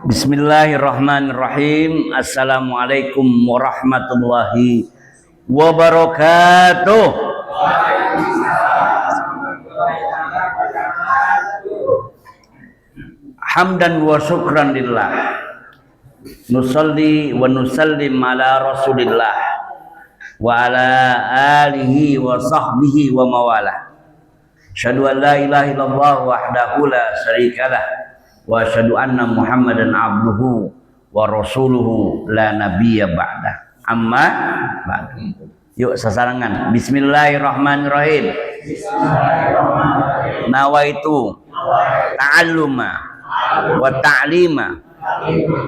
Bismillahirrahmanirrahim. Assalamualaikum warahmatullahi wabarakatuh. Hamdan wa syukran lillah. Nusalli wa nusallim ala Rasulillah wa ala alihi wa sahbihi wa mawalah. Asyhadu an la ilaha illallah wahdahu la syarikalah wa asyhadu anna Muhammadan abduhu wa rasuluhu la nabiyya ba'da. Amma ba'du. Yuk sasarangan. Bismillahirrahmanirrahim. Bismillahirrahmanirrahim. Nawaitu ta'alluma wa ta'lima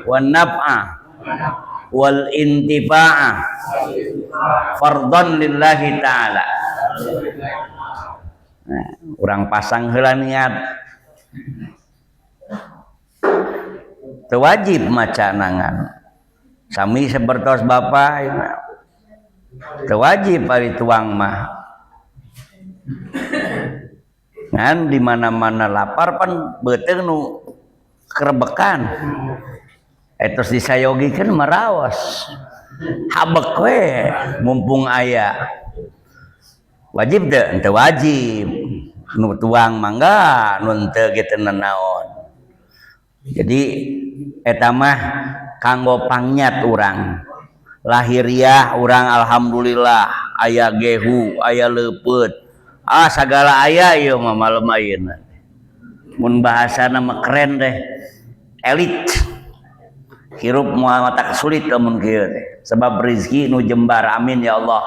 wa naf'a wal intifa'a fardhan lillahi ta'ala. Nah, urang pasang heula niat. Teu wajib maca nangan. Sami sabertos bapa teu wajib ari tuang mah. Ngan di mana-mana lapar pan beuteung nu kerebekan. Etos disayogikeun maraos. Habek we mumpung aya. Wajib teu wajib. Nu tuang mangga nu teu kitu naon. Jadi eta mah kanggo pangnyat urang. Lahiriah urang alhamdulillah aya gehu, aya leupeut. Sagala aya ieu mah malem ayeuna. Mun bahasana mah keren deh. Elit. Hirup moal mata sulit lamun kieu teh. Sebab rezeki nu jembar. Amin ya Allah.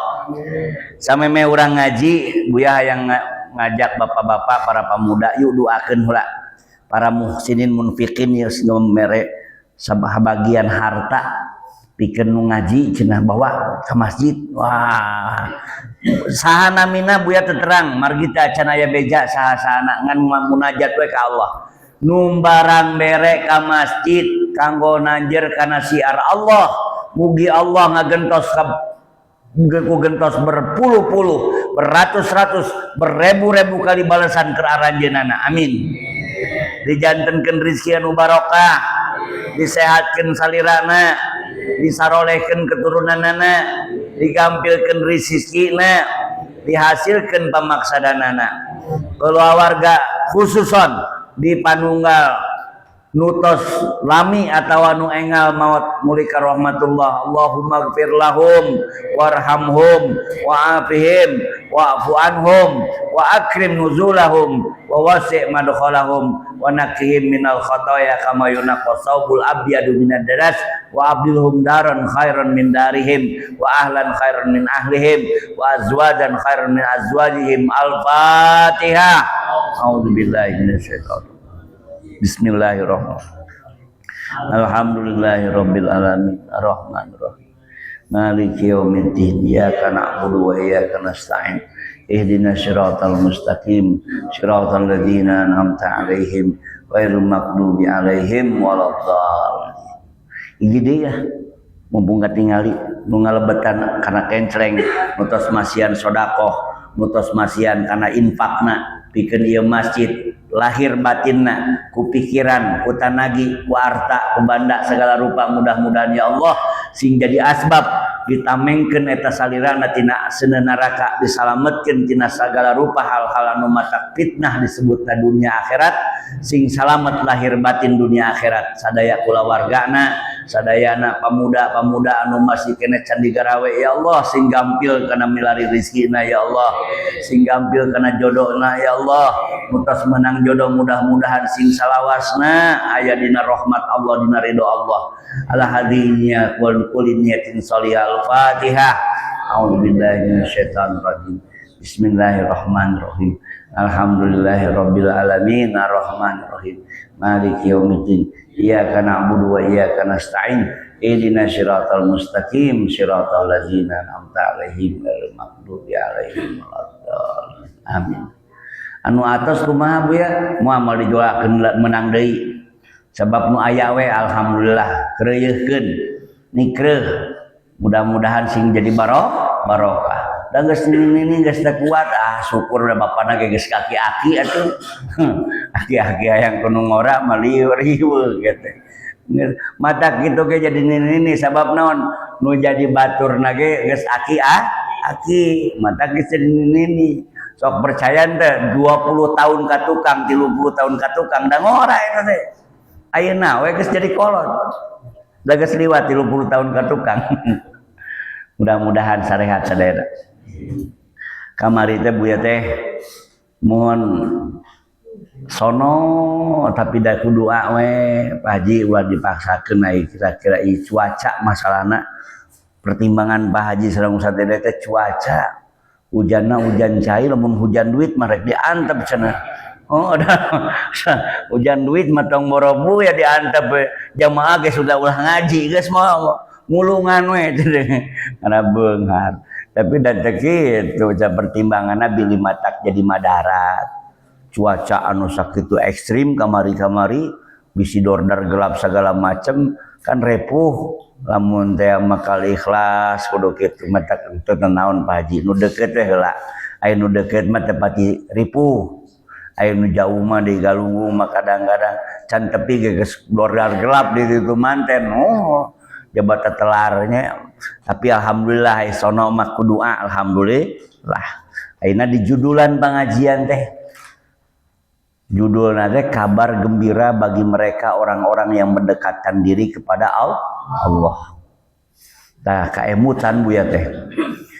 Sameme urang ngaji, buya hayang ngajak bapak-bapak para pemuda yuk doakeun heula para muhsinin munfiqin geus mere sabagian harta pikeun nu ngaji cenah bawa ka masjid. Wah. Sahana mina buya teu terang margita can aya beja saha-sahana ngan munajat we ka Allah. Nu barang bere ka masjid kanggo nanjer kana siar Allah. Mugi Allah ngagentos gentos berpuluh-puluh, beratus-ratus, beribu-ribu kali balasan ke aranjeunana. Amin. Dijantenkeun rezeki anu barokah, disehatkeun salirana, disarolehkeun keturunanana, digampilkeun rezekina, dihasilkeun pamaksadanana. Keluarga khususon di panunggal nutos lami atawa nu engal maut muli ka rahmatullah. Allahumma ighfir lahum warhamhum wa'afihim wa'fu anhum wa akrim nuzulahum wa wasi' madkhalahum wa naqqihim minal khataaya kama yunaqqas saubul abyadu minad daras wa abdilhum daran khairan min darihim wa ahlan khairan min ahlihim wa azwajan khairan min azwajihim. Al-Fatihah. A'udzubillahi minasyaitonir. Bismillahirrahmanirrahim. Alhamdulillahirabbil alamin arrahmanir rahim maliki yaumiddin iyyaka na'budu wa iyyaka nasta'in ihdinas siratal mustaqim siratal ladzina an'amta 'alaihim ghairil maghdubi 'alaihim waladdallin. Ieu deui ya mumpung katingali nu ngalebetan kana kencreng nutos masian sedekah nutos masian kana infakna pikeun ieu masjid lahir batinna ku pikiran ku tanagi ku harta ku banda segala rupa mudah-mudahan ya Allah sing jadi asbab ditamengkeun eta salirana tina seuneu neraka disalametkeun tina segala rupa hal-hal anu matak fitnah disebutna dunia akhirat sing salamet lahir batin dunia akhirat sadaya kulawargana sadayana pemuda-pemuda anu masih kene can digarawe ya Allah sing gampil kana milari rezekina ya Allah sing gampil kana jodohna ya Allah mutas menang jodoh mudah-mudahan sing salawasna aya dina rahmat Allah dina ridho Allah. Ala hadinya wal kuliniyatin sholihah. Al-Fatihah. A'udzubillahi minasyaitonir rajim. Bismillahirrahmanirrahim. Alhamdulillahirabbil alamin arrahmanir rahim maliki yaumiddin iyyaka na'budu wa iyyaka nasta'in ihdinas siratal mustaqim siratal ladzina an'amta 'alaihim ghairil maghdubi 'alaihim waladdallin. Amin. Anu atas kumaha bu ya moal dijualkeun menang deui sabab nu aya we alhamdulillah kreuyeukkeun nikreuh mudah-mudahan sing jadi barokah da geus ini geus teu kuat syukur da bapana ge geus kaki-aki atuh aki-aki hayang kudu ngora mah lieur-lieur gitu Mata gitu ke jadi ini sabab naon nu jadi batur nage geus aki mata geus jadi ini sok percaya teh 20 tahun ka tukang 30 tahun ka tukang da ngora eta teh ayeuna we geus jadi kolot da geus liwat 30 tahun ka tukang mudah-mudahan sarehat sadaya kamari teh buya teh mohon sono tapi da kudu we Pak Haji ulah dipaksakeun ai kira-kira ieu cuaca masalahna pertimbangan Pak Haji sareng satede teh cuaca hujanna hujan cai lamun hujan duit mah rek diantep cenah oh ada hujan duit mah tong borobu ya diantep jamaah ge sudah ulah ngaji geus mah ngulungan we karena beunghar tapi dan teh kitu pertimbanganna bilih matak jadi madarat cuaca anu sakitu ekstrim kamari-kamari bisi dordar gelap segala macem kan repuh lamun teh makal ikhlas kudu kitu mata teu naon Pak Haji nu deukeut teh heula aya nu deukeut mah teh pati ripuh aya nu jauh mah di Galunggung mah kadang-kadang can tepi geus dordar gelap di ditu manten oh jabat telarnya tapi alhamdulillah sono mah kudu alhamdulillah ayeuna di judulan pengajian teh judulnya teh kabar gembira bagi mereka orang-orang yang mendekatkan diri kepada Allah. Nah, kaemutan buya teh.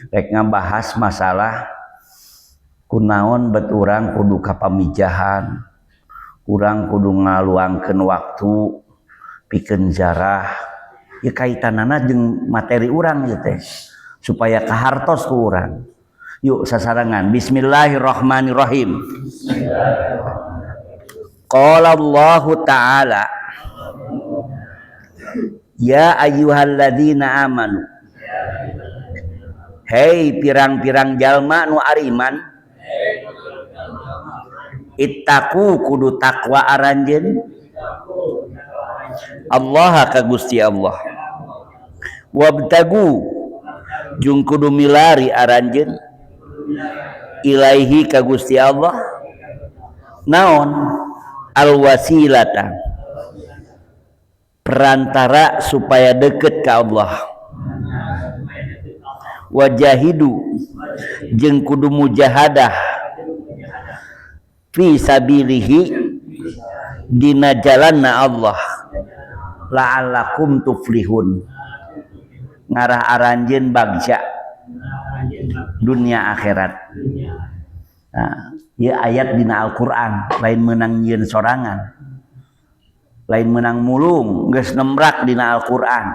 Rek ngabahas masalah kunaon bet urang kudu kapamijahan. Urang kudu ngaluangkeun waktu pikeun jarah. Ieu kaitanana jeung materi urang ieu teh. Supaya kahartos ku urang. Yuk sasarangan. Bismillahirrahmanirrahim. Qala Allah Ta'ala ya ayyuhalladzina amanu hei pirang-pirang jalma nu ariman ittaqu kudu takwa aranjeun Allah ka Gusti Allah wabtagu jeung kudu milari aranjeun ilaihi ka Gusti Allah naon al-wasilata perantara supaya deket ke Allah wajahidu jeung kudu mujahadah fi sabilihi dina jalanna Allah la'allakum tuflihun ngarah aranjeun bagja dunia akhirat. Nah, ieu ayat dina Al-Qur'an lain meunang nyieun sorangan lain menang mulung geus nembrak dina Al-Qur'an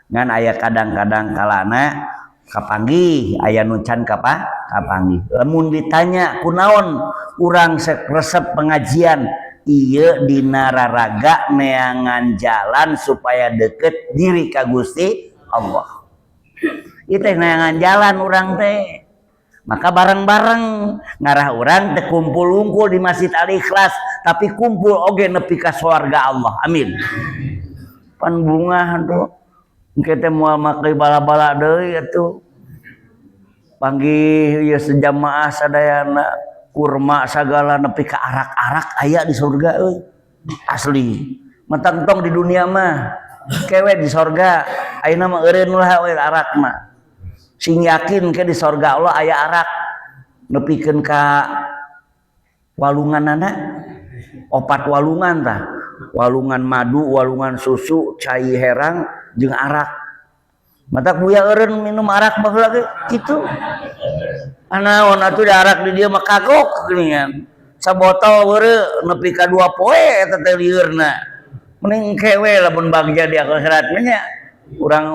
ngan aya kadang-kadang kalana kapanggih aya nu can kapanggih lamun ditanya kunaon urang resep pengajian ieu dina raraga neangan jalan supaya deket diri ka Gusti Allah ieu teh neangan jalan urang teh maka bareng-bareng ngarah urang teh kumpul unggul di Masjid Al-Ikhlas tapi kumpul oge nepi ka swarga Allah amin pan bunga tuh engke teh moal make bala-bala deui atuh panggih ieu sejamaah sadayana kurma segala nepi ka arak-arak aya di surga euy asli mentang tong di dunia mah kewe di surga ayeuna mah eureun ulah we arak mah sing yakin ke di sorga Allah aya arak nepikeun ka walunganana opat walungan tah walungan madu walungan susu cai herang jeung arak matak buya eureun minum arak baheula ge kitu anaon atuh da arak di dieu mah kagok geuningan sabotol weureu nepi ka 2 poe eta teh liurna mending kewe lamun bagja di akhirat nya urang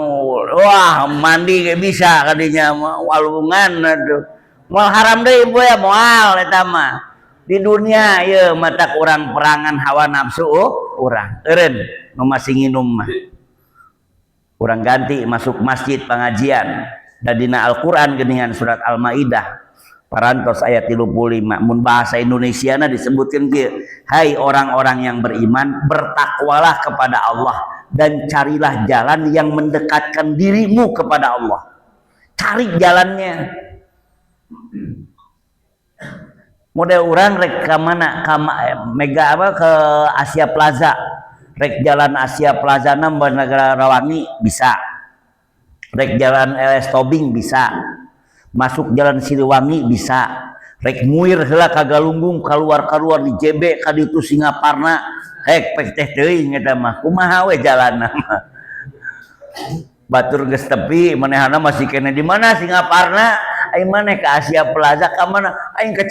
wah mandi ge bisa kadinya walungan atuh moal haram deui boya moal eta mah di dunia ieu matak urang perangan hawa nafsu urang eureun nu masih nginum mah urang ganti masuk masjid pengajian da dina Al-Qur'an geuningan surat Al-Maidah parantos ayat 35 mun bahasa Indonesiana disebutkeun kieu hai orang-orang yang beriman bertakwalah kepada Allah dan carilah jalan yang mendekatkan dirimu kepada Allah cari jalannya model orang rek ka mana ka Mega apa ke Asia Plaza rek jalan Asia Plaza Negara Rawangi bisa, rek jalan LS Tobing bisa, masuk jalan Siliwangi bisa, rek muir heula ka Galunggung keluar di JB ka ditu Singaparna hek pek teh teuing eta mah kumaha we jalanna mah batur geus tepi manehna masih kene di mana Singaparna aing maneh ke Asia Plaza ka mana aing ka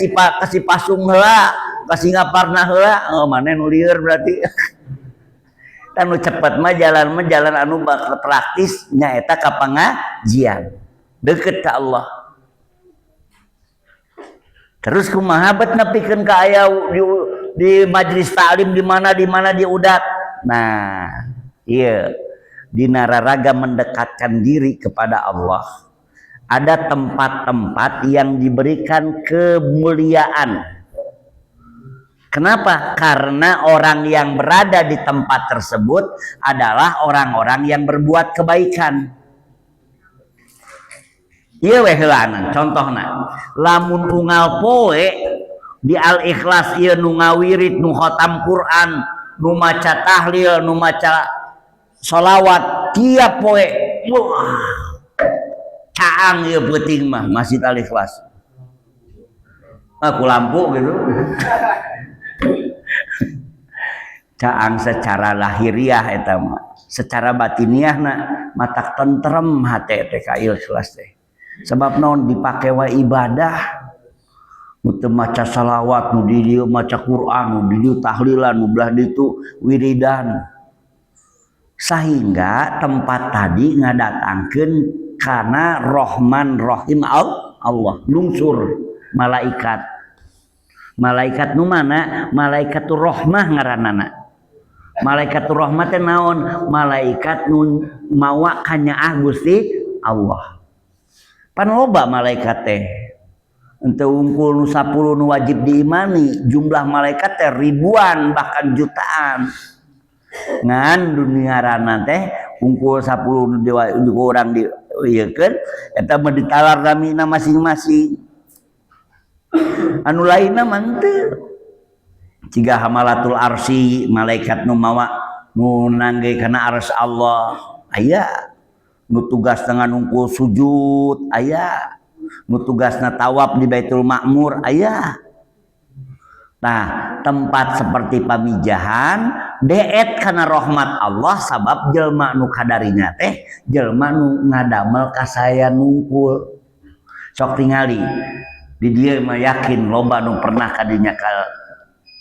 Cipasung heula ka Singaparna heula maneh nu lieur berarti kan nu cepet mah jalan anu praktis nyaeta ka pangajian deukeut ka Allah. Terus kumaha bet nepikeun ka aya di majelis taklim di mana di udak. Nah, iya di nararaga mendekatkan diri kepada Allah. Ada tempat-tempat yang diberikan kemuliaan. Kenapa? Karena orang yang berada di tempat tersebut adalah orang-orang yang berbuat kebaikan. Iya weh heulanan contohna lamun unggal poe di Al-Ikhlas ieu nu ngawirit nu khatam Quran nu maca tahlil nu maca sholawat tiap poe caang ieu peuting mah Masjid Al-Ikhlas aku lampu gitu caang secara lahiriah eta mah secara batiniahna matak tentrem hate teh ka Ikhlas teh. Sebab naon dipake wa ibadah nu teu maca salawat nu di dieu maca Quran nu di dieu tahlilan nu belah ditu wiridan sehingga tempat tadi ngadatangkeun kana Rahman Rahim Allah lungsur malaikat nu mana malaikatur rahmah ngaranana malaikatur rahmah teh naon malaikat nu mawa ka nyaah Gusti Allah. Pan loba malaikat teh henteu unggul nu 10 nu wajib diimani jumlah malaikat teh ribuan bahkan jutaan ngan dunia rana teh unggul 10 nu urang di ieukeun eta mah ditalar namina masing-masing anu lainna mah teu ciga hamalatul arsy malaikat nu mawa nu nangge kana arsy Allah aya nu tugas dengan unggul sujud aya nu tugasna tawaf di Baitul Ma'mur aya. Nah tempat seperti pamijahan deet kana rahmat Allah sabab jelma nu kadarinya teh jelma nu ngadamel kasaya nungkul sok tingali di dieu mah yakin loba nu pernah kadinya ka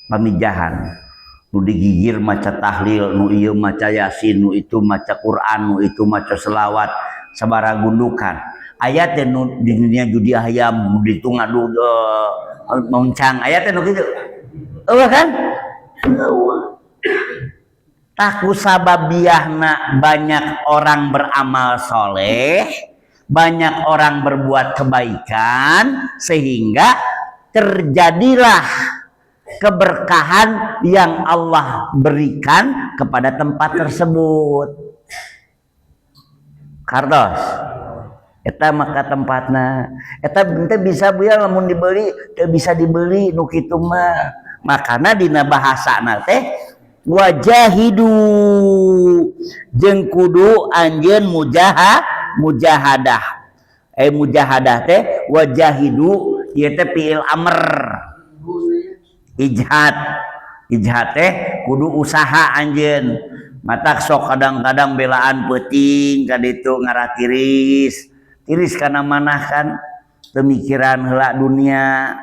pamijahan nu digigir maca tahlil nu ieu maca yasin nu itu maca Quran nu itu maca selawat sabaraha gundukan aya teh nu di dunia judi ayam nu ditu ngadu moncang aya teh nu kitu eueuh kan taku sababiahna banyak orang beramal soleh banyak orang berbuat kebaikan sehingga terjadilah keberkahan yang Allah berikan kepada tempat tersebut. Kardos eta maka tempatna eta teh bisa buya lamun dibeli teu bisa dibeli nu kitu mah makana dina bahasana teh wajahidu jeung kudu anjeun mujahadah mujahadah teh wajahidu ieu teh fiil amr ijhad teh kudu usaha anjeun matak sok kadang-kadang belaan peuting ka ditu ngaratiris tiris kana manah kan pemikiran heula dunia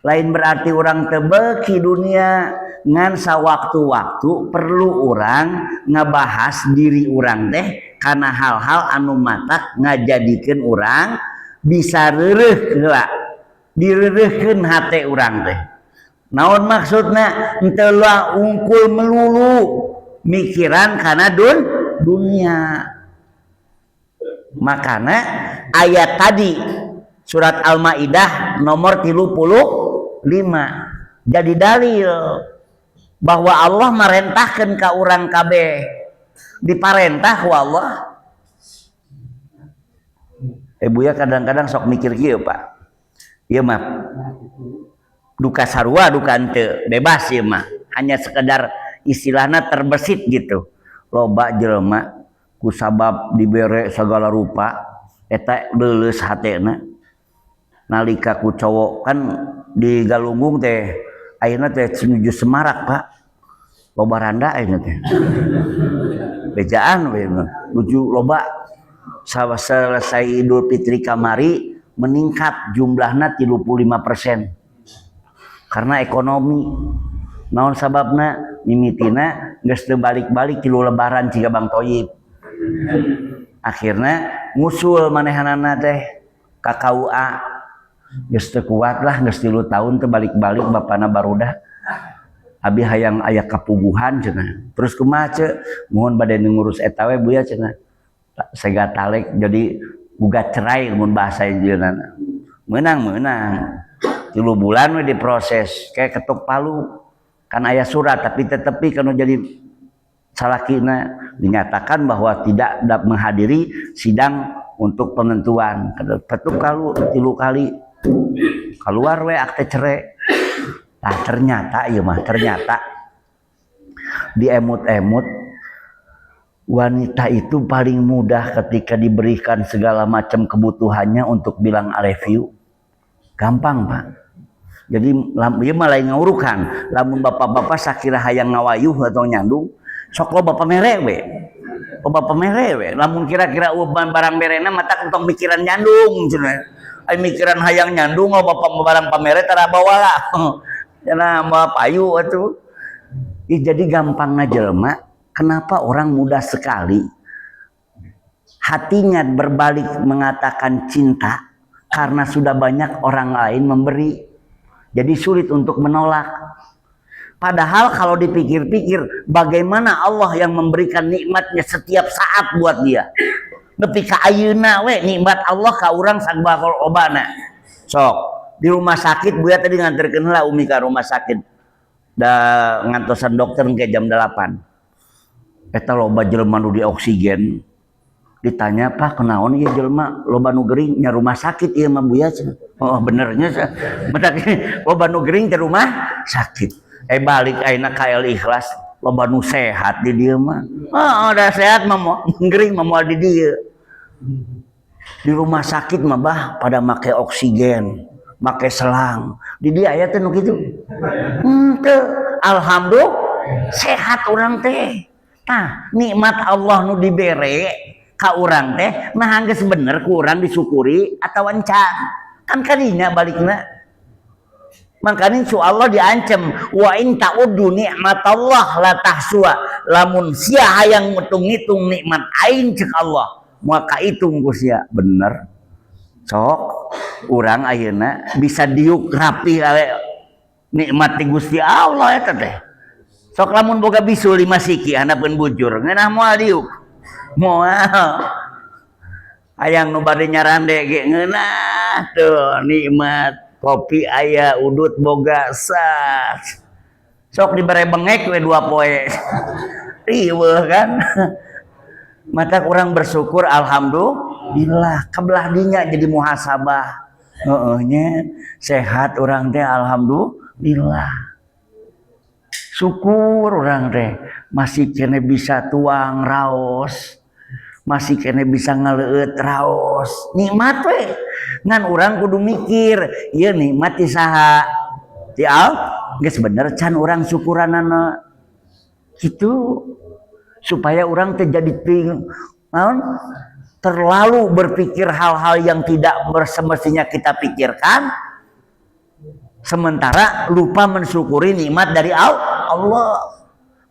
lain berarti orang teu beuki dunia ngan sawaktu-waktu perlu orang ngabahas diri orang teh kana hal-hal anu matak ngajadikeun orang bisa reureuh heula direureuhkeun hate urang teh. Naon maksudna henteu lah ungkul melulu mikiran kana dunia. Makana ayat tadi surat Al-Maidah nomor 35 jadi dalil bahwa Allah merentahkeun ka urang kabeh diparentah ku Allah. Buya kadang-kadang sok mikir kieu Pak. Ieu mah duka sarua duka henteu bebas ieu mah hanya sekedar istilahna terbesit gitu. Loba jelema kusabab dibere segala rupa eta leuleus hatena nalika ku cowok kan di Galunggung teh ayeuna teh menuju Semarak Pak loba randa ayeuna teh bejaan we menuju loba selesai Idul Fitri kamari meningkat jumlahna 35% karena ekonomi naon sababna mimitina geus teu balik-balik tilu lebaran ciga Bang Toyib akhirnya ngusul manehanana teh ka KUA geus teu kuat lah geus 3 tahun teu balik-balik bapana barudak abi hayang aya kapuguhan cenah terus kumaha ce mohon bade ngurus eta we buya cenah sega talek jadi gugat cerai mun bahasa Injilna meunang 3 bulan we diproses kayak ketuk palu kan aya surat tapi tetepi kana jadi salakina dinyatakan bahwa tidak dapat menghadiri sidang untuk penentuan ketuk kalu 3 kali keluar we akte cerai. Nah ternyata ieu mah ternyata diemut-emut wanita itu paling mudah ketika diberikan segala macam kebutuhannya untuk bilang I love you. Gampang Pak. Jadi ieu mah lain ngaurukan. Lamun bapak-bapak sakira hayang ngawayuh atau nyandung, sok lo bapak mere we. Bapak pamere we. Lamun kira-kira barang berena mata kentong pikiran nyandung cenah. Ai mikiran hayang nyandung lo bapak barang pamere tara bawa lah. Cenah bawa payu atuh. Jadi gampangna jelema, kenapa orang mudah sekali hatinya berbalik mengatakan cinta karena sudah banyak orang lain memberi. Jadi sulit untuk menolak. Padahal kalau dipikir-pikir bagaimana Allah yang memberikan nikmatnya setiap saat buat dia. Nepi ka ayeuna we nikmat Allah ka urang sagbakol obana. Sok di rumah sakit buya tadi nganterkeun heula umi ka rumah sakit. Da ngantosan dokter ke jam 8. Eta loba jelema nu di oksigen. Ditanya, "Pak, kenaon ieu jelema loba nu gering nya rumah sakit ieu mah buya?" Oh, benernya bedak loba nu gering di rumah sakit. Balik ayeuna KL Ikhlas loba nu sehat di dieu mah. Udah sehat mah gering mah moal di dieu. Di rumah sakit mah bah pada make oksigen, make selang. Di dia aya teh nu kitu. Henteu, alhamdulillah sehat urang teh. Nah, nikmat Allah nu dibere ka urang teh nah geus bener ku urang disyukuri atawa encan. Kan kadinya balikna. Makanya insya Allah diancam wa in ta'uddu nikmatallah la tahsuha lamun sia hayang ngitung-ngitung nikmat aing cek Allah maka hitung ku sia bener sok urang ayeuna bisa diuk rapi ale nikmat ti Gusti Allah eta teh sok lamun boga bisul 5 siki hanapeun bujur ngeunah moal diuk moal hayang nu bade nyarande ge ngeunah tuh nikmat kopi aya udut boga sas sok dibere bengek we 2 poe riweuh kan mata kurang bersyukur alhamdulillah kebelah dinya jadi muhasabah nya sehat urang teh alhamdulillah syukur urang teh masih kene bisa tuang raos masih kene bisa ngaleueut raos nikmat we ngan urang kudu mikir ieu nikmat ti saha ti Allah geus bener can urang syukuranana kitu supaya urang teh jadi terlalu berpikir hal-hal yang tidak semestinya kita pikirkan sementara lupa mensyukuri nikmat dari Allah.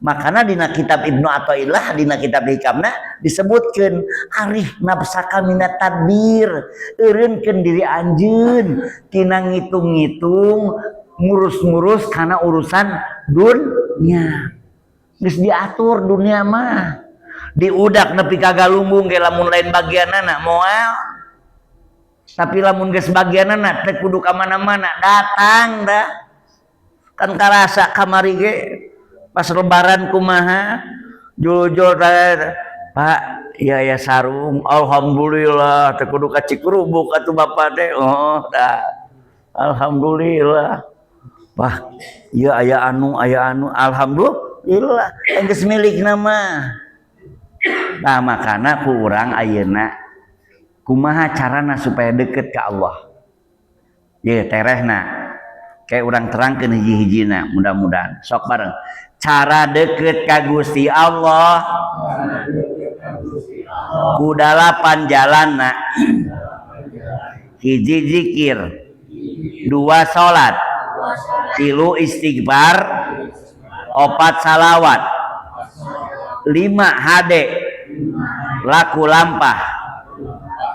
Makanya dina kitab Ibnu Athaillah dina kitab hikamna disebutkeun arih nafsaka minat tadbir eureunkeun diri anjeun tina ngitung-ngitung ngurus-ngurus kana urusan dunya geus diatur dunia mah diudak nepi ka Galunggung ge lamun lain bagianana moal tapi lamun geus bagianana teh kudu ka mana-mana datang da kan karasa kamari ge pas lebaran kumaha jujur Pak ya sarung alhamdulillah teu kudu ka Cikurubuk atuh bapak teh oh dah alhamdulillah Wah ieu aya anu alhamdulillah Ilah geus milik nama. Nah makana ku urang ayeuna kumaha carana supaya deket ke Allah. Ye terehna kayak urang terangkeun hiji-hijina mudah-mudahan sok bareng. Cara deket ka Gusti Allah ku dalapan jalanna. Hiji zikir, dua salat, tilu istighfar, opat salawat, lima hade, laku lampah,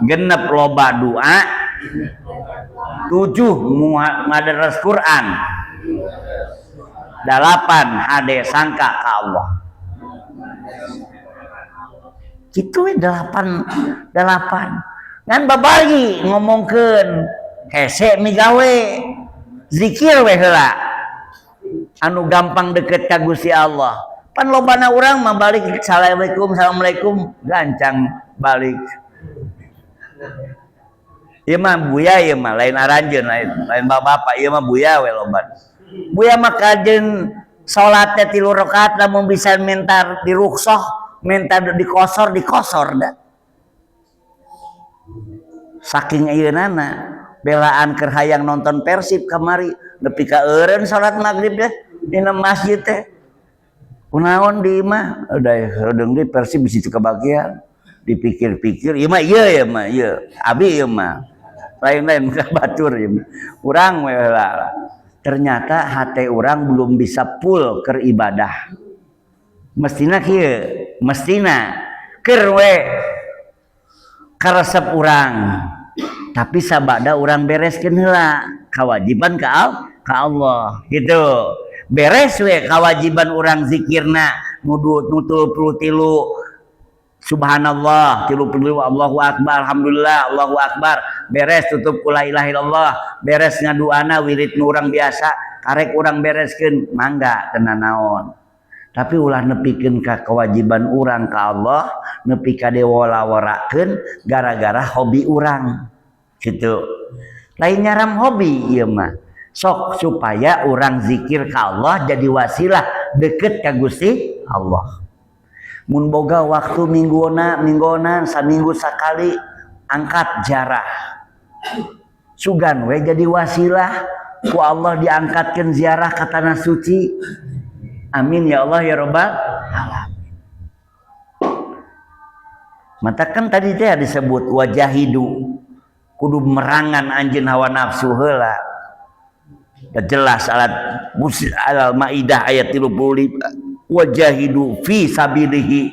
genep loba doa, tujuh ngaderes Quran, dalapan hade sangka ka Allah. Gitu delapan ngan babagi ngomongkeun hese migawe zikir we heula anu gampang deket ka Gusti Allah. Pan lobana urang mah balik assalamualaikum gancang balik. Ieu mah buya ieu mah lain aranjeun lain bapak ieu mah buya we loba. Buya mah kajeun salat teh 3 rakaat lamun bisa mentar di rukhsah, mentar di kosor dah. Saking ayeunana belaan keur hayang nonton Persib kamari nepi ka eureun salat maghrib teh dina masjid teh. Kunaon di imah udah deung di Persib bisi kebagian dipikir-pikir ieu mah ieu abi ieu mah lain-lain ka batur ieu urang we heula. Ternyata hate urang belum bisa full keur ibadah. Mestina kieu mestina keur we karesep urang tapi sabada urang bereskeun heula kewajiban ka Allah gitu. Beres we kewajiban urang zikirna nutul tilu subhanallah 30 Allahu akbar alhamdulillah Allahu akbar beres tutup la ilaha illallah beres ngaduana wirid nu urang biasa karek urang bereskeun mangga teu naon. Tapi ulah nepikeun ka kewajiban urang ka Allah nepi ka diwala-warakeun gara-gara hobi urang gitu. Lain nyaram hobi ieu mah sok supaya urang zikir ka Allah jadi wasilah deket ka Gusti Allah. Mun boga waktu minggona saminggu sakali angkat jarah sugan we jadi wasilah ku Allah diangkatkeun ziarah ka tanah suci. Amin ya Allah ya Rabbal alamin. Mata kan tadi teh disebut wajahidu kudu merangan anjeun hawa nafsu heula. Jelas alat Al-Maidah ayat 35 wajahidu fi sabilihi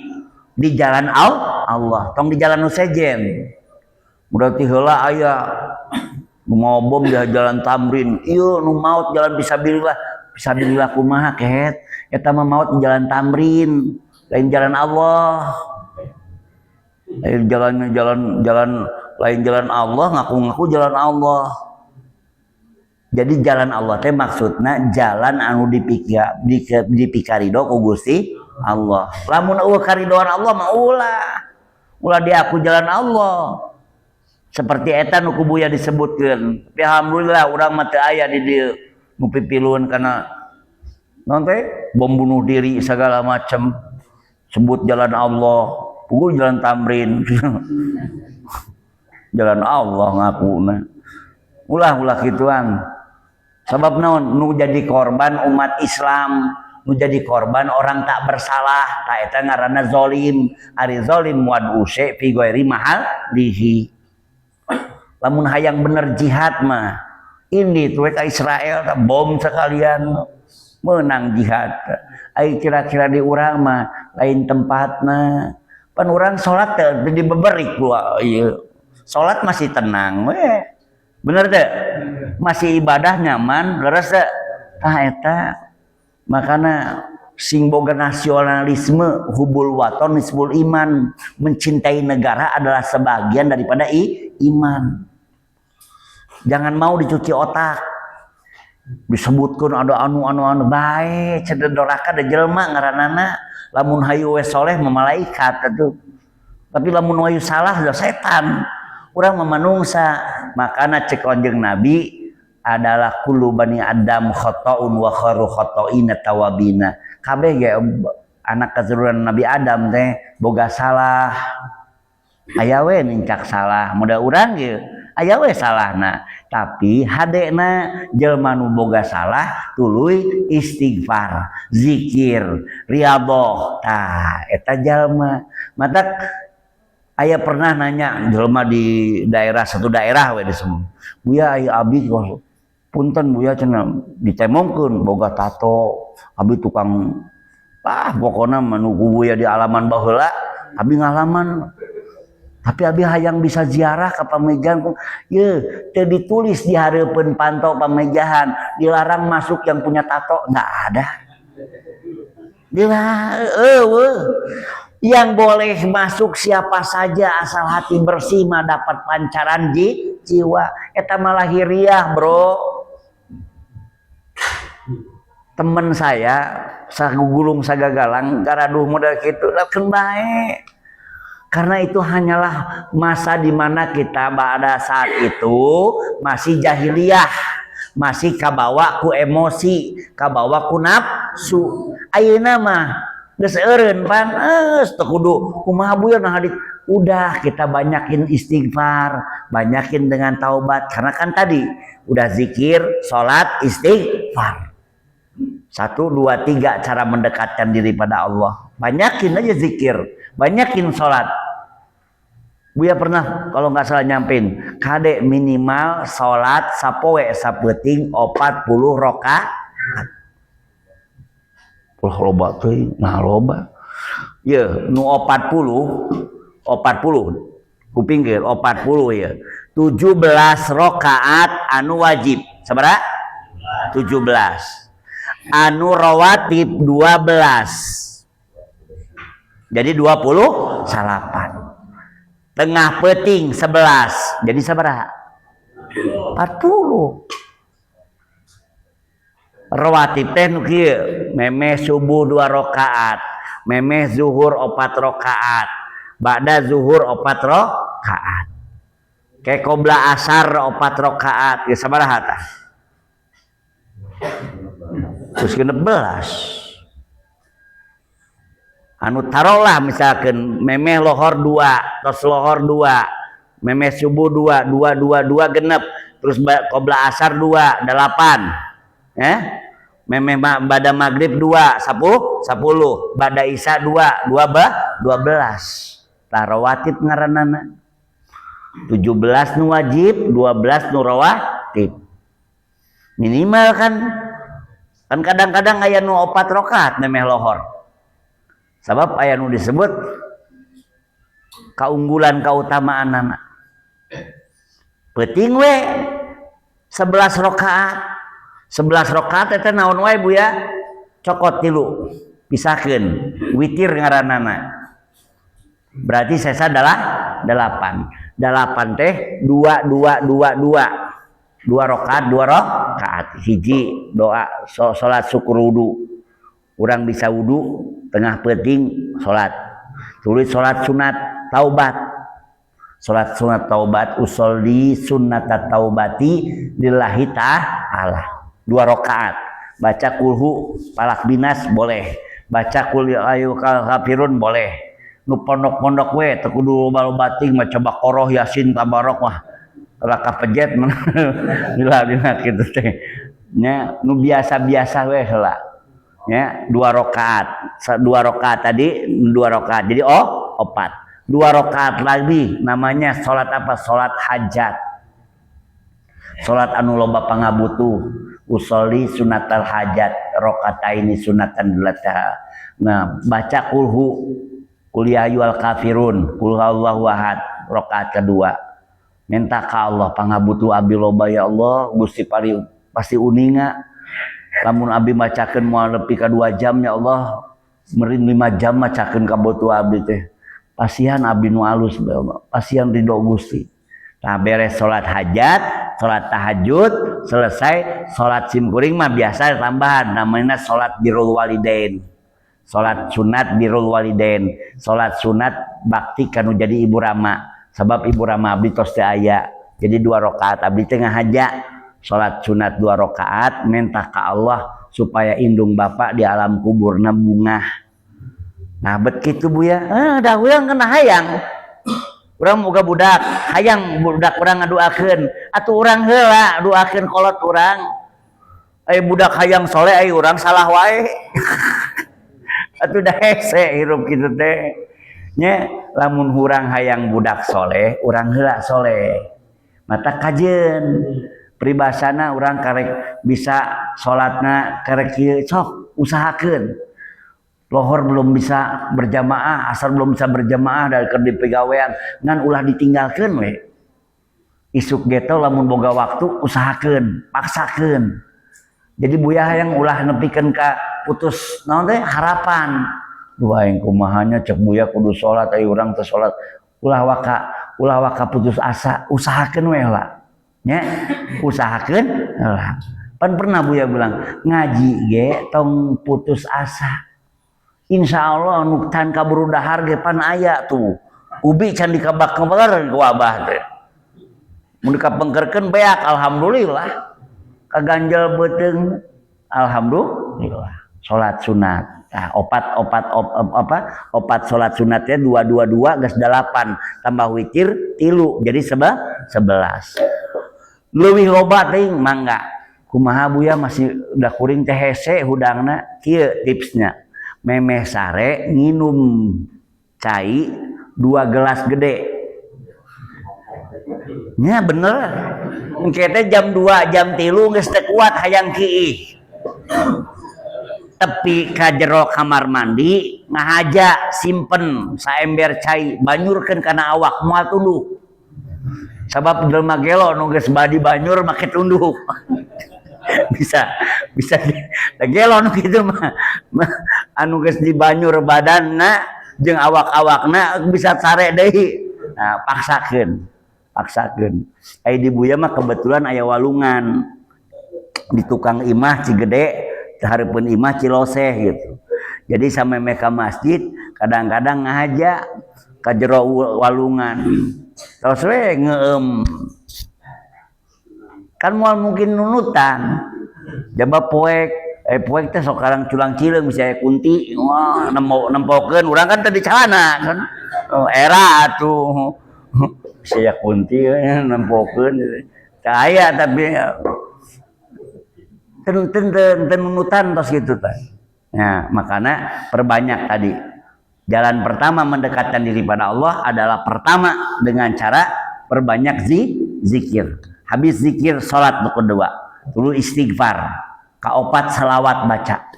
di jalan Allah tong di jalan nu sejen. Berarti heula aya mau bom di jalan Tamrin ieu nu maot jalan fisabilillah kumaha ket eta mah maot di jalan Tamrin lain jalan Allah. Lain jalan Allah ngaku-ngaku jalan Allah. Jadi jalan Allah teh maksudna jalan anu dipikarido ku Gusti Allah. Lamun eueuh karidoan Allah mah ulah diaku jalan Allah. Seperti eta nu ku buya disebutkeun. Tapi alhamdulillah urang mah teu aya di dieu nu pipiluan kana naon teh bom bunuh diri segala macam. Sebut jalan Allah, pukul jalan Tamrin. Jalan Allah ngakuna. Ulah kituan. Sebab naon nu jadi korban umat Islam, nu jadi korban orang tak bersalah, ta eta ngaranna zalim. Ari zalim wad'use fi ghairi mahal lihi. Lamun hayang bener jihad mah ini tuh ka Israel bom sekalian menang jihad. Ai kira-kira di urang mah lain tempatna. Pan urang salat teh dibeberik ieu. Salat masih tenang we. Bener teh? Masih ibadah nyaman, leres teh. Tah eta makana sing boga nasionalisme hubul waton nisbul iman, mencintai negara adalah sebagian daripada iman. Jangan mau dicuci otak. Disebutkeun ada anu bae cededoraka da jelema ngaranana lamun hayu we soleh mah malaikat atuh. Tapi lamun hayu salah da setan. Urang mah manungsa. Makana cek Kanjeng Nabi adalah kullu bani Adam khata'un wa khairu khata'ina tawabina. kabeh ge anak keturunan Nabi Adam teh boga salah. Aya we nincak salah, mudah urang ge aya we salahna, tapi hadena jelema nu boga salah tuluy istighfar, zikir, riyadhah. Tah eta jalma. Matak aya pernah nanya jelema di daerah satu daerah we disebut. Buya aya abdi punten buya cenah ditemongkeun boga tato, abdi tukang pokona menuku buya di alaman baheula, abdi ngalaman. Tapi abi hayang bisa ziarah ke pamejahan, ye teu ditulis di hareupeun pantau pamejahan, dilarang masuk yang punya tato, enggak ada. Yang boleh masuk siapa saja asal hati bersih mah dapat pancaran jiwa. Eta malah lahiriah, bro. Temen saya sagugulung sagagalang garaduh model kitu lakeun bae. Karena itu hanyalah masa di mana kita pada saat itu masih jahiliyah, masih kabawa ku emosi, kabawa ku nafsu. Ayeuna mah geus eureun pan, teu kudu kumaha buya nah hadit. Udah kita banyakin istighfar, banyakin dengan taubat. Karena kan tadi udah zikir, salat, istighfar. 1, 2, 3 cara mendekatkan diri pada Allah. Banyakin aja zikir, banyakin salat. Buya pernah kalau nggak salah nyampein kade minimal salat sapoe sapeuting 40 rakaat. Ulah loba teuing, nah loba. Ye nu 40 kupingkeun 40 ya. 17 rakaat anu wajib. Sabaraha? 17. Anu rawatib 12. Jadi 28. Tengah peting 11. Jadi sabaraha? 40. Rawatib teh nu kieu, memeh subuh 2 rakaat, memeh zuhur 4 rakaat, ba'da zuhur 4 rakaat. Kayak qobla asar 4 rakaat, geus sabaraha tah? Terus 16. Anu tarolah misalkan memeh lohor 2, terus lohor 2, memeh subuh 2, 2 genep, terus qobla asar 2, 8. Memeh bada maghrib 2, 10, bada isya 2, 12. Tah rawatib ngaranana. 17 nu wajib, 12 nu rawatib. Minimal kan kadang-kadang aya nu 4 rakaat memeh lohor. Sabab aya nu disebut kaunggulan kautamaan anak. Peuting we 11 rakaat. 11 rakaat eta naon wae buya? Cokot 3. Pisahkeun. Witir ngaranana. Berarti sesa adalah 8. 8 teh 2. 2 rakaat, 2 rakaat. Hiji doa salat syukur wudu. Urang bisa wudu tengah peuting salat. Tulis salat sunat taubat. Salat sunat taubat usolli sunnatat taubati lillahi ta'ala. 2 rakaat. Baca kulhu palak binas boleh. Baca kul ayu kafirun boleh. Nu pondok-pondok we teu kudu loba ting mah coba qoroh yasin tabarok mah. Raka pejet mah. Dina kitu teh. Nya nu biasa-biasa we heula. Ya, 2 rakaat. 2 rakaat tadi 2 rakaat. Jadi 4. 2 rakaat lagi namanya salat apa? Salat hajat. Salat anu loba pangabutuh. Usolli sunatal hajat rakaataini sunatan dulata. Nah, baca kulhu qul ya ayyuhal kafirun, qul huwallahu ahad rakaat kedua. Minta ka Allah pangabutuh abdi loba ya Allah, Gusti pasti uninga. Lamun abdi macakeun moal nepi ka 2 jam ya Allah, meureun 5 jam macakeun ka butuh abdi teh. Pasihan abdi nu alus, pasihan ridho Gusti. Nah, beres salat hajat, salat tahajud, selesai salat simkuring mah biasa tambahan namanya salat birrul walidain. Salat sunat birrul walidain, salat sunat bakti kanu jadi ibu rama. Sebab ibu rama abdi tos teu aya. Jadi 2 rakaat abdi teh ngahaja. Salat sunat 2 rakaat minta ka Allah supaya indung bapak di alam kuburna bungah. Nah bet kitu Buya, dah urang kena hayang. Urang boga budak, hayang budak urang ngaduakeun. Atuh urang heula duakeun kolot urang. Budak hayang soleh urang salah wae. Atuh dah hese hirup kitu teh. Nya lamun urang hayang budak soleh, urang heula soleh. Mata kajen peribasana urang karek bisa salatna karek kieu sok usahakeun. Lohor belum bisa berjamaah, asar belum bisa berjamaah dari keur dipegawean ngan ulah ditinggalkeun we. Isuk geto lamun boga waktu usahakeun, paksakeun. Jadi Buya hayang ulah nepikeun ka putus naon teh harapan. Duh aing kumahanya cek Buya kudu salat ai urang teu salat. Ulah waka putus asa, usahakeun we heula. Nya, usahakeun heula. Pan pernah Buya bilang, ngaji ge tong putus asa. Insya Allah nuktan kaburu dahar ge pan aya tuh ubi can dikabak-kabakar ku abah teh mun dikapengkerkeun beak alhamdulillah kaganjel beuteung alhamdulillah salat sunat opat salat sunatnya 2 geus 8 tambah witir 3 jadi 11 leuwih loba teuing mangga kumaha Buya masih udah kuring teh hese hudangna kieu tipsnya memeh sare nginum cai 2 gelas gede nya bener engke teh jam 2 jam 3 geus teu kuat hayang kiih tepi ka jero kamar mandi ngahaja simpen saember cai banyurkeun kana awak moal tunduk sabab jelema gelo nu geus badi banyur make tunduk bisa gelo nu kitu mah anu geus di banyur badanna jeung awak-awakna bisa sare deui. Nah, paksakeun. Ai di Buya mah kebetulan aya walungan di tukang imah Cigede, hareupeun imah Ciloseh gitu. Jadi sameme ka masjid kadang-kadang ngahaja ka jero walungan. Terus we ngeueum kan moal mungkin nunutan jaba poek teh sok karang culang cileung bisa kunti wah nempokeun urang kan tadi calana kan era atuh bisa kunti nempokeun cahaya tapi ten nunutan tos gitu teh nah makanya perbanyak tadi jalan pertama mendekatkan diri pada Allah adalah pertama dengan cara perbanyak zikir. Habis zikir salat kedua dulu istighfar kaopat salawat baca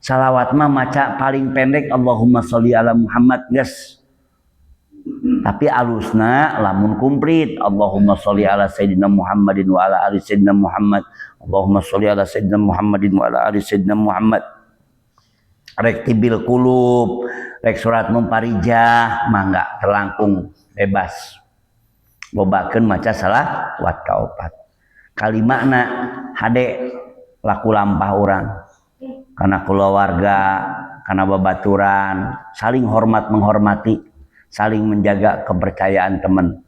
salawat mah maca paling pendek Allahumma sholli ala Muhammad guys tapi alusna lamun kumplit Allahumma sholli ala sayyidina Muhammadin wa ala ali sayyidina Muhammad Allahumma sholli ala sayyidina Muhammadin wa ala ali sayyidina Muhammad rek tibil kulub rek surat mumparijah mangga terlangkung bebas bobakeun maca salawat kaopat kalimakna hade laku lampah urang kana keluarga kana babaturan saling hormat menghormati saling menjaga kepercayaan teman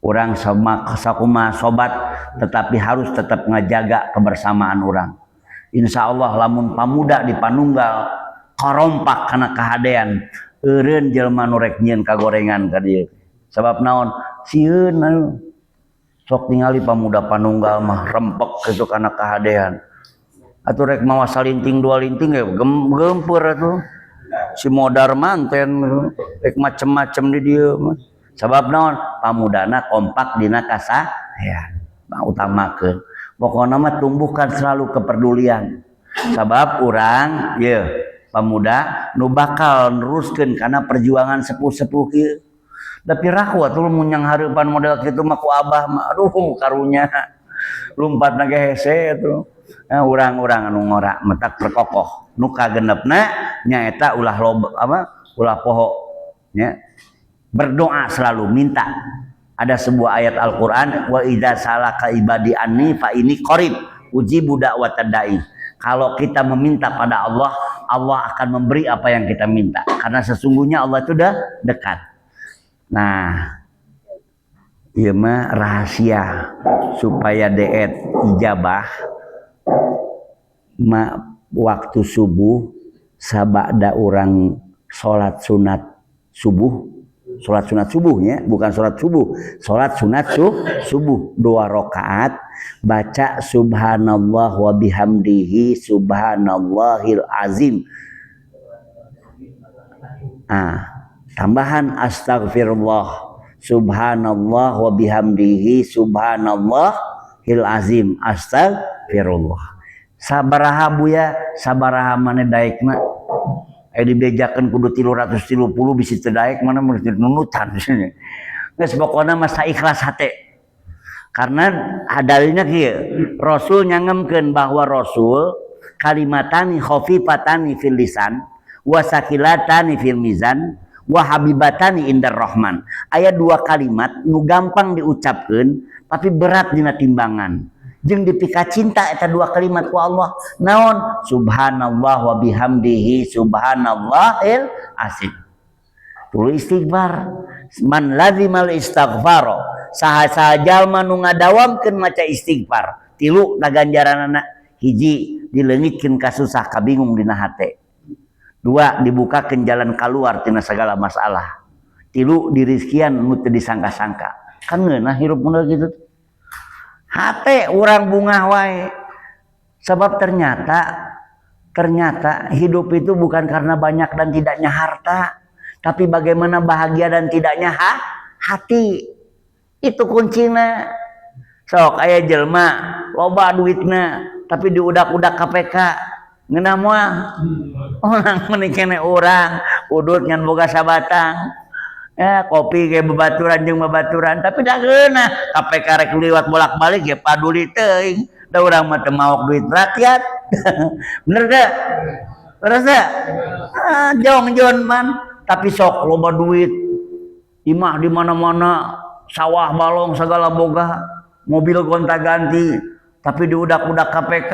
urang sama sakumaha sobat tetapi harus tetap ngajaga kebersamaan urang insyaallah lamun pamuda dipanunggal karompak kana kahadean eureun jelema nu rek nyieun kagorengan ka dieu sabab naon sieun anu sok ningali pamuda panunggal mah rempek kitu kana kahadean atuh rek mawa salinting 2 linting ge gempeur atuh si modar manten rek macem-macem di dieu mah sabab naon pamudana kompak dina kasaean utamakeun pokona mah tumbuhkan selalu kepedulian sabab urang ye pamuda nu bakal neruskeun kana perjuangan sepuh-sepuh kieu tapi raku atuh mun yang hareupan model kitu mah ku abah mah aduh karunya lumpat na ge hese atuh urang-urang anu ngora metak perkokoh nu kagenepna nyaeta ulah loba ulah poho nya berdoa selalu minta ada sebuah ayat Al-Qur'an wa idza salaka ibadi anni fa ini qarib ujibu da'watad da'i kalau kita meminta pada Allah Allah akan memberi apa yang kita minta karena sesungguhnya Allah itu udah dekat. Nah, ieu mah rahasia supaya deet ijabah waktu subuh sabada orang sholat sunat subuhnya, bukan sholat subuh, sholat sunat subuh 2 rakaat, baca subhanallah wa bihamdihi subhanallahil azim. Tambahan astagfirullah subhanallah wa bihamdihi subhanallahil azim, astagfirullah. Sabaraha buya, sabaraha maneh daekna dibejakan kudu 330 bisi terdaik mana menurut nunutan geus pokona masa ikhlas hate. Karena hadalina kieu Rasul nyangemkeun bahwa Rasul kalimatani khafifatani fil lisan wa sakilatani fil mizan wa habibatani indar rahman. Aya 2 kalimat nu gampang diucapkeun tapi berat dina timbangan. Jeung dipika cinta eta 2 kalimat ku Allah naon subhanallah wa bihamdihi subhanallahil azim. Tuluy istighfar man lazimal istighfar saha jalma nu ngadawamkeun maca istighfar 3 kaganjaranna. 1 dileungitkeun ka susah kabingung dina hate, 2 dibukakeun jalan kaluar tina sagala masalah, 3 dirizkian nu teu disangka-sangka. Kan ngeunah hirup bener gitu hate orang bungah wae. Sebab ternyata hidup itu bukan karena banyak dan tidaknya harta, tapi bagaimana bahagia dan tidaknya hati. Itu kuncinya. Sok aya jelma loba duitna tapi diudak-udak KPK ngeunah moal orang menikene orang udut ngan boga sabatang. Kopi kayak babaturan jeung babaturan tapi dah geunah KPK rek liwat bolak-balik ya paduli teuing. Da urang mah teu maok duit rakyat. Bener teu? Beres teu? Jong-jon man tapi sok loba duit. Imah di mana-mana, sawah balong segala boga, mobil gonta-ganti tapi diudak-udak KPK.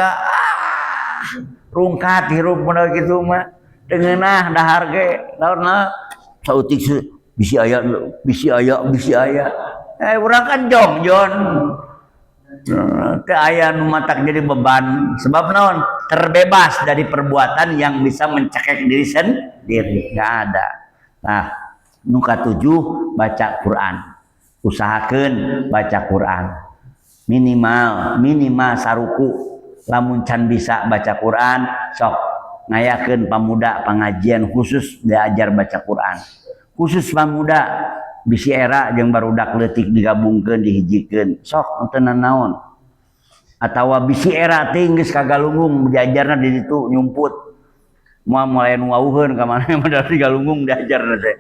Rungkat hirup bener kitu mah. Teu ngeunah dahar ge. Naonna sautik bisi aya. Urang kan jongjon. Teu aya nu matak jadi beban. Sebab naon? Terbebas dari perbuatan yang bisa mencekek diri sendiri. Enggak ada. Nah, nu katujuh baca Quran. Usahakeun baca Quran. Minimal saruku. Lamun can bisa baca Quran, sok ngayakeun pamuda pengajian khusus diajar baca Quran. Khusus pamuda bisi era jeung barudak leutik digabungkeun dihijikeun sok teu naon atawa bisi era teh geus kagalunggung diajarna di ditu nyumput moal mulai nu wauheun ka mana mah digalunggung diajarna teh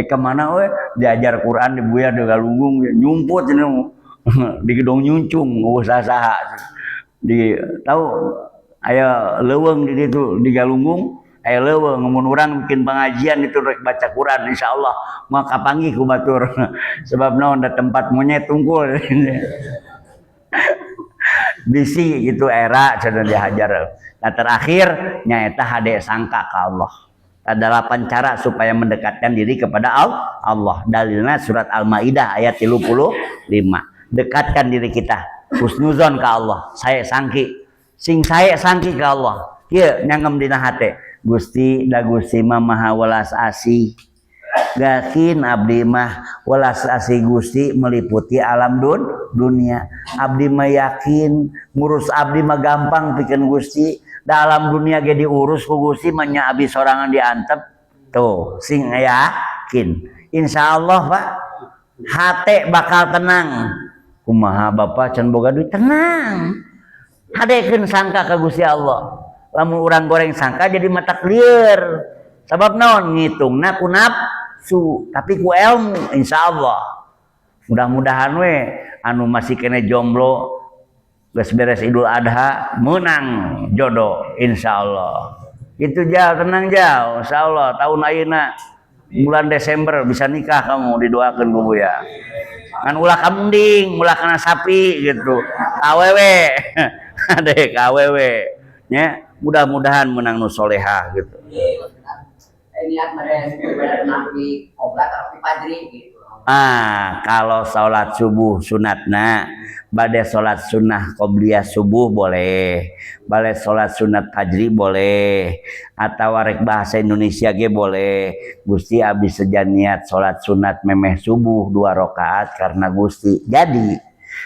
ka mana we diajar Quran di buya digalunggung nyumput di gedong nyuncung usah saha di tahu aya leuweung di ditu digalunggung. Leuweung mun urang bikin pengajian itu rek baca Quran insyaallah moal kapanggih ku batur. Sebab naon da tempat monyet tungkul. Bisi gitu era cenah dihajar. Nah terakhir nyaeta hade sangka ka Allah. Ada 8 cara supaya mendekatkan diri kepada Allah. Dalilna surat Al-Maidah ayat 35. Dekatkan diri kita husnuzon ka Allah. Sae sangki. Sing sae sangki ka Allah. Kieu nyangem dina hate. Gusti da Gusti mah maha welas asih. Gakin abdi mah welas asih Gusti meliputi alam dunia. Abdi mah yakin ngurus abdi mah gampang pikeun Gusti. Da alam dunia ge diurus ku Gusti mah nya abdi sorangan diantep. Tuh, sing yakin. Insyaallah Pak, hate bakal tenang. Kumaha Bapak can boga duit tenang. Hadekeun sangka ka Gusti Allah. Lamun urang goreng sangka jadi mata clear. Sebab naon ngitungna ku nafsu tapi ku ilmu insyaallah. Mudah-mudahan we anu masih kene jomblo geus beres Idul Adha menang jodoh insyaallah. Gitu Jal, tenang Jal, insyaallah tahun ayeuna bulan Desember bisa nikah kamu didoakeun ku Buya. Kan ulah kamunding, ulah kana sapi gitu. Awewe. Ade awewe. Nya mudah-mudahan menang nu solehah gitu. Niat nabi oblat atau fajri gitu. Kalau salat subuh sunatna bade salat sunnah qobliyah subuh boleh, bade salat sunat fajri boleh, atau rek bahasa Indonesia ge boleh. Gusti abdi sejan niat salat sunat memeh subuh 2 rakaat karena Gusti. Jadi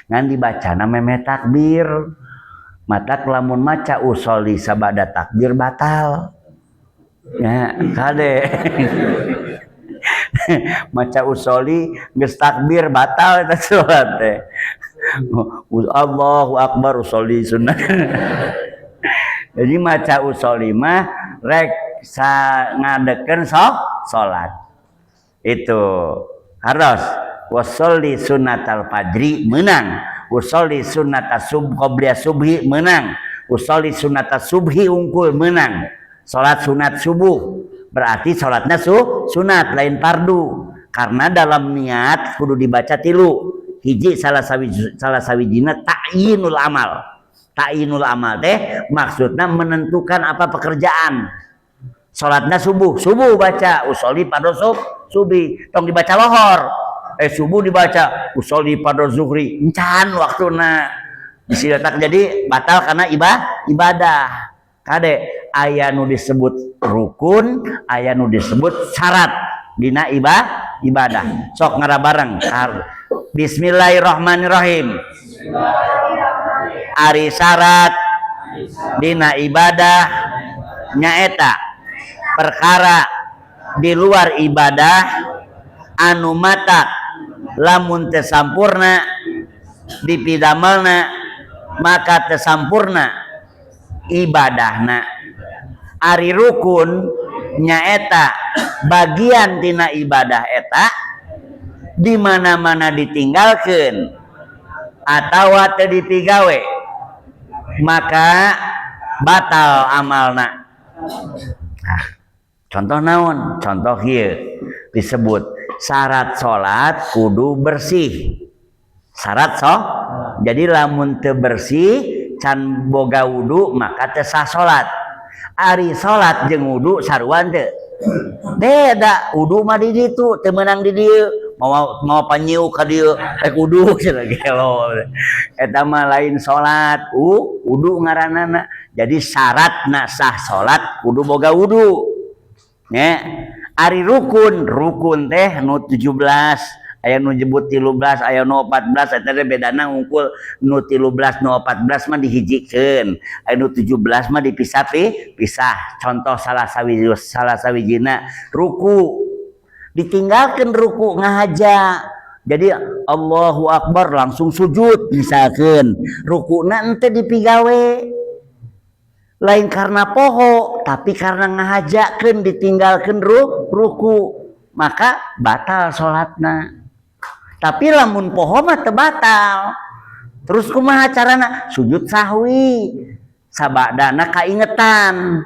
ngan dibacana memeh takbir. Mata lamun maca usolli sabada takbir batal. Ya, kade. Maca usolli geus takbir batal eta salat teh. Allahu akbar usolli sunnah. Jadi maca usolli mah rek ngadeken salat. Itu harus wasolli sunnatal fajri menang, usolli sunnata qobliyah subhi menang, usolli sunnata subhi unggul menang. Salat sunat subuh berarti salatnya sunat lain fardu, karena dalam niat kudu dibaca tilu. Hiji salah sawijina ta'yinul amal. Ta'yinul amal teh maksudnya menentukan apa pekerjaan. Salatnya subuh baca usolli pada subuh, tong dibaca lohor. Subuh dibaca usolli pada zuhri, encan waktuna disiletak jadi batal karena ibadah. Kade aya nu disebut rukun, aya nu disebut syarat dina ibadah. Sok ngara bareng. Bismillahirrahmanirrahim. Ari syarat dina ibadah nyaeta perkara di luar ibadah anu matak lamun teu sampurna dipidamelna maka teu sampurna ibadahna. Ari rukun nyaeta bagian tina ibadah eta di mana-mana ditinggalkeun atawa teu dipigawe maka batal amalna. Nah, contoh naon? Contoh ieu disebut syarat salat kudu bersih. Syarat jadi lamun teu bersih can boga wudu maka teu sah salat. Ari salat jeung wudu saruan teu? Beda. Wudu mah di ditu teu meunang di dieu. Mau panyiu ka dieu rek wudu cenah gelo. Eta mah lain salat. Wudu ngaranana. Jadi syaratna sah salat kudu boga wudu. Nya, ari rukun teh nu 17, aya nu nyebut 13, aya nu 14, eta teh bedana ngungkul nu 13 nu 14 mah dihijikeun, aya nu 17 mah dipisah. Contoh salah sawijina ruku. Ditinggalkeun ruku ngahaja. Jadi Allahu Akbar langsung sujud misalkeun. Rukuna ente dipigawe. Lain karena poho, tapi karena ngahajakeun ditinggalkeun ruku, maka batal salatna. Tapi lamun poho mah teu batal. Terus kumaha carana? Sujud sahwi. Sabadana kaingetan.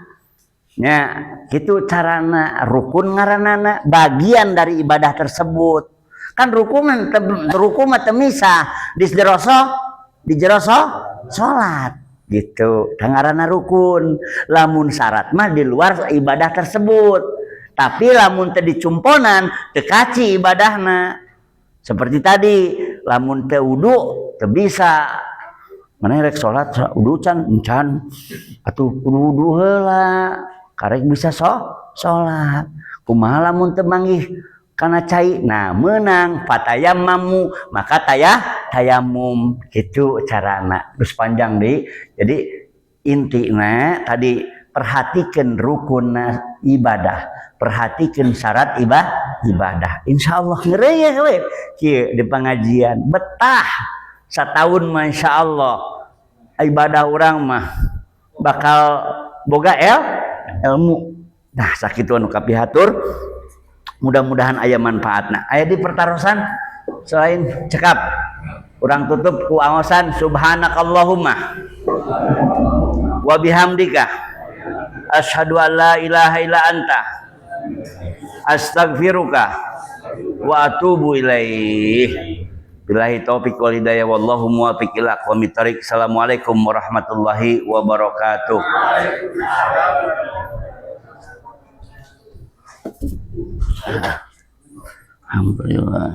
Ya, gitu carana. Rukun ngaranana bagian dari ibadah tersebut. Kan rukun mah teu misah di jero salat. Gitu, ngaranna rukun. Lamun syarat mah di luar ibadah tersebut. Tapi lamun teu dicumponan teu kaci ibadahna. Seperti tadi, lamun teu wudu teu bisa. Maneh rek salat wudu can atuh kudu wudu heula karek bisa salat. Kumaha lamun teu manggih kana cai? Nah, meunang fatayammamu maka tayamum. Gitu carana. Terus panjang deui. Jadi intina tadi perhatikan rukun ibadah, perhatikan syarat ibadah. Insyaallah ngeureuyeuh we kieu di pengajian betah satahun masyaallah ibadah urang mah bakal boga ilmu. Nah, sakitu anu kapihatur. Mudah-mudahan aya manfaatna. Aya di pertarosan selain cekap. Urang tutup ku aosan subhanakallahumma wa bihamdika asyhadu an la ilaha illa anta astaghfiruka wa atubu ilaih. Billahi taufiq wal hidayah wallahu muwaffiq ila aqwamit thoriq. Assalamualaikum warahmatullahi wabarakatuh. Alhamdulillah.